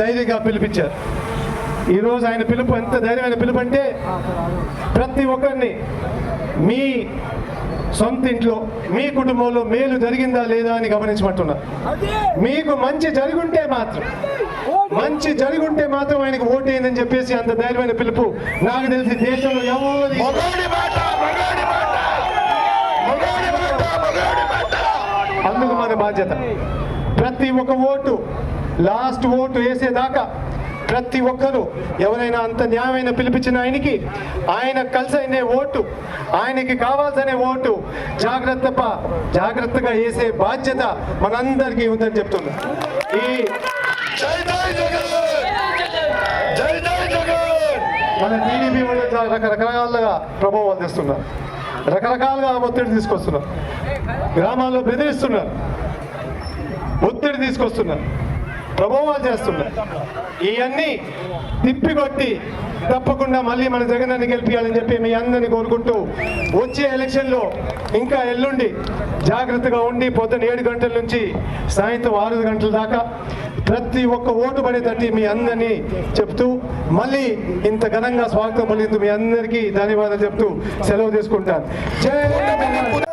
ధైర్యంగా పిలిపించారు. ఈరోజు ఆయన పిలుపు ఎంత ధైర్యమైన పిలుపు అంటే ప్రతి ఒక్కరిని మీ సొంత ఇంట్లో మీ కుటుంబంలో మేలు జరిగిందా లేదా అని గమనించమంటున్నా. మీకు మంచి జరుగుంటే మాత్రం ఆయనకు ఓటేయందని చెప్పేసి అంత ధైర్యమైన పిలుపు నాకు తెలిసి దేశంలో ఎవరు. అందుకు మన బాధ్యత ప్రతి ఒక్క ఓటు లాస్ట్ ఓటు వేసేదాకా ప్రతి ఒక్కరూ ఎవరైనా అంత న్యాయమైన పిలిపించిన ఆయన కలిసైన ఓటు ఆయనకి కావాల్సిన ఓటు జాగ్రత్తగా వేసే బాధ్యత మనందరికీ ఉందని చెప్తున్నా. ఈ మన టీడీపీ రకరకాలుగా ప్రభావాలు తెస్తున్నారు, రకరకాలుగా ఒత్తిడి తీసుకొస్తున్నారు, గ్రామాల్లో బెదిరిస్తున్నారు, ఒత్తిడి తీసుకొస్తున్నారు, ప్రభావాలు చేస్తున్నారు. ఇవన్నీ తిప్పికొట్టి తప్పకుండా మళ్ళీ మన జగనాన్ని గెలిపించాలని చెప్పి మీ అందరినీ కోరుకుంటూ వచ్చే ఎలక్షన్లో ఇంకా ఎల్లుండి జాగ్రత్తగా ఉండి పొద్దున్న 7 గంటల నుంచి సాయంత్రం 6 గంటల దాకా ప్రతి ఒక్క ఓటు పడేటట్టు మీ అందరినీ చెప్తూ మళ్ళీ ఇంత ఘనంగా స్వాగతం పలికింది మీ అందరికీ ధన్యవాదాలు చెప్తూ సెలవు తీసుకుంటాను. జై